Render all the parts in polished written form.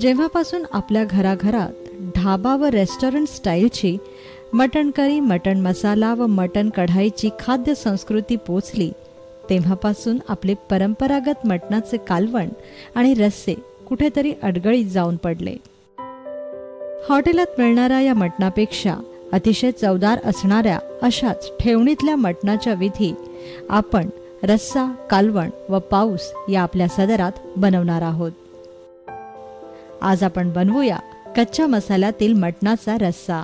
जेव्हापासून आपल्या घराघरात ढाबा व रेस्टॉरंट स्टाईलची मटण करी, मटण मसाला व मटण कढाईची खाद्य संस्कृती पोचली, तेव्हापासून आपले परंपरागत मटणाचे कालवण आणि रस्से कुठेतरी अडगळीत जाऊन पडले. हॉटेलात मिळणाऱ्या या मटणापेक्षा अतिशय चवदार असणाऱ्या अशाच ठेवणीतल्या मटणाच्या विधी आपण रस्सा, कालवण व पाऊस या आपल्या सदरात बनवणार आहोत. आज आपण बनवूया कच्च्या मसाल्यातील मटणाचा रस्सा.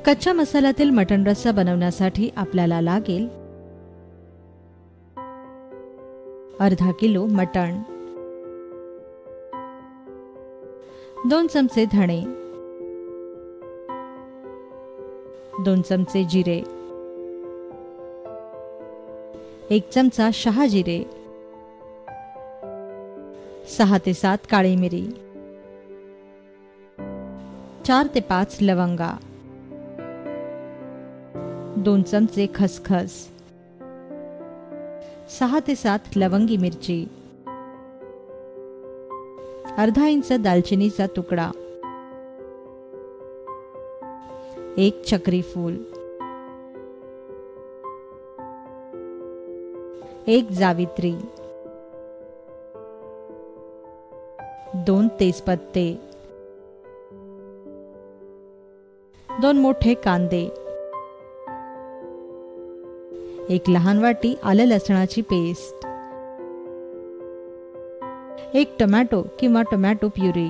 कच्च्या मसाल्यातील मटण रस्सा बनवण्यासाठी आपल्याला लागेल अर्धा किलो मटण, 2 चमचे धणे, 2 चमचे जिरे, 1 चमचा शहाजिरे, 6 ते 7 काळी मिरी, 4 ते 5 लवंगा, 2 चमचे खसखस, 6 ते 7 लवंगी मिरची, अर्धा इंच दालचिनीचा तुकडा, 1 चक्री फूल, 1 जावित्री, 2 तेजपत्ते, 2 मोठे कांदे, 1 लहान वाटी आलं लसणाची पेस्ट, 1 टोमॅटो किंवा टोमॅटो प्युरी,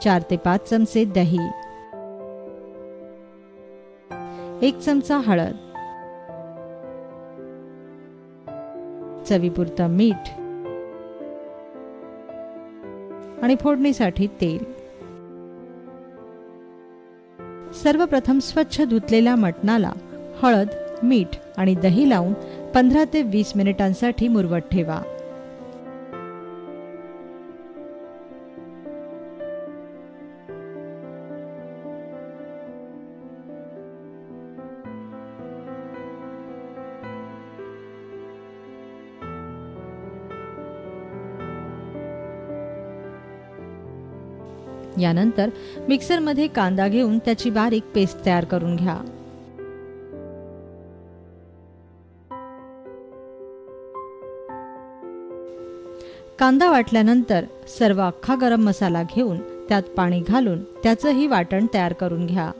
4 ते 5 चमचे दही, 1 चमचा हळद, चवीपुरतं मीठ आणि फोडणीसाठी तेल. सर्वप्रथम स्वच्छ धुतलेल्या मटणाला हळद, मीठ आणि दही लावून 15 ते 20 मिनिटांसाठी मुरवत ठेवा. यानंतर मिक्सरमध्ये कांदा घेऊन त्याची बारीक पेस्ट तयार करून घ्या. कांदा वाटल्यानंतर सर्व अख्खा गरम मसाला घेऊन त्यात पाणी घालून त्याचंही वाटण तयार करून घ्या.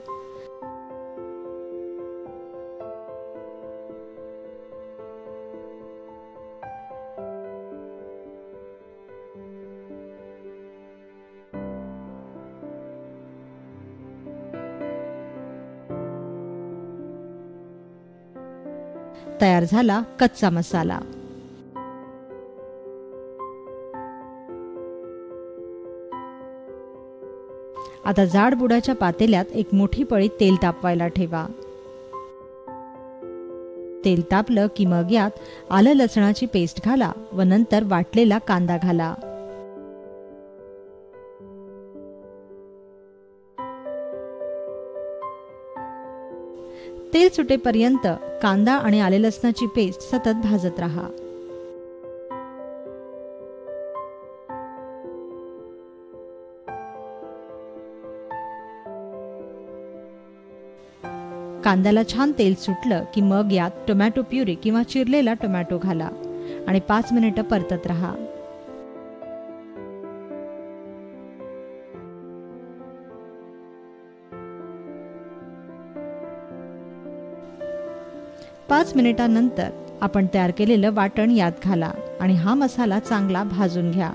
तयार झाला कच्चा मसाला. आता जाड बुडाच्या पातेल्यात 1 मोठी पळी तेल तापवायला ठेवा. तेल तापलं की मग यात आलं लसणाची पेस्ट घाला व नंतर वाटलेला कांदा घाला. तेल सुटेपर्यंत कांदा आणि आले लसणाची पेस्ट सतत भाजत राहा. कांद्याला छान तेल सुटलं की मग यात टोमॅटो प्युरी किंवा चिरलेला टोमॅटो घाला आणि 5 मिनिटं परतत राहा. पाच मिनिटांनंतर आपण तयार केलेलं वाटण यात घाला आणि हा मसाला चांगला भाजून घ्या.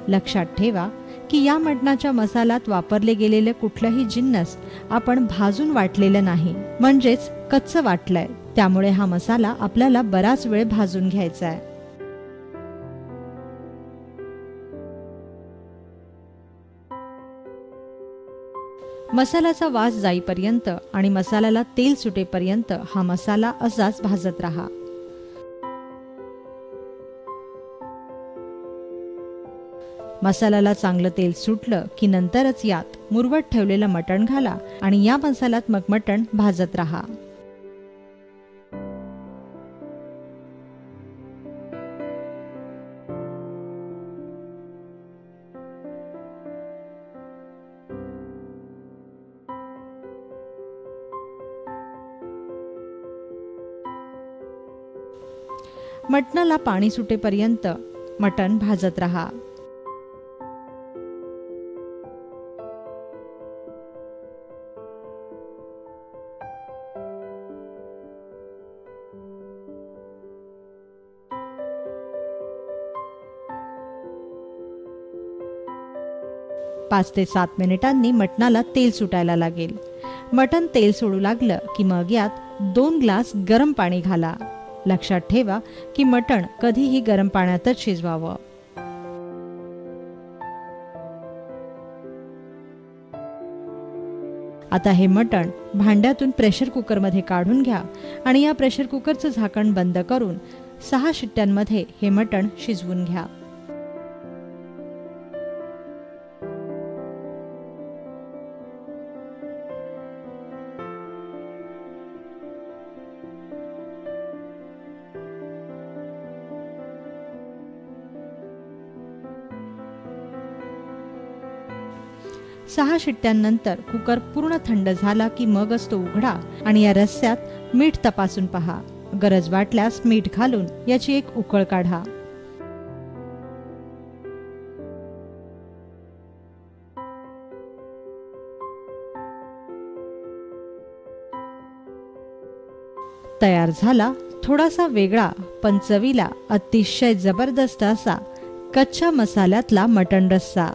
लक्षात ठेवा की या मटणाच्या मसाल्यात वापरले गेलेले कुठलेही जिन्नस आपण भाजून वाटलेलं नाही, म्हणजेच कच्चं वाटलंय. त्यामुळे हा मसाला आपल्याला बराच वेळ भाजून घ्यायचा आहे. मसाल्याचा वास जाईपर्यंत आणि मसाल्याला तेल सुटेपर्यंत हा मसाला असाच भाजत राहा. मसाल्याला चांगलं तेल सुटलं की नंतरच यात मुरवत ठेवलेलं मटण घाला आणि या मसाल्यात मग मटण भाजत राहा. मटणाला पाणी सुटेपर्यंत मटण भाजत राहा. पाच ते 7 मिनिटांनी मटणाला तेल सुटायला लागेल. मटण तेल सोडू लागलं की मग यात 2 ग्लास गरम पाणी घाला. लक्षात ठेवा की मटण कधीही गरम पाण्यातच शिजवावं. आता हे मटण भांड्यातून प्रेशर कुकरमध्ये काढून घ्या आणि या प्रेशर कुकरचं झाकण बंद करून 6 शिट्ट्यांमध्ये हे मटण शिजवून घ्या. सहा शिट्ट्यांनंतर कुकर पूर्ण थंड झाला की मगच तो उघडा आणि या रस्स्यात मीठ तपासून पहा. गरज वाटल्यास मीठ घालून याची एक उकळ काढा. तयार झाला थोडासा वेगळा पण चवीला अतिशय जबरदस्त असा कच्च्या मसाल्यातला मटण रस्सा.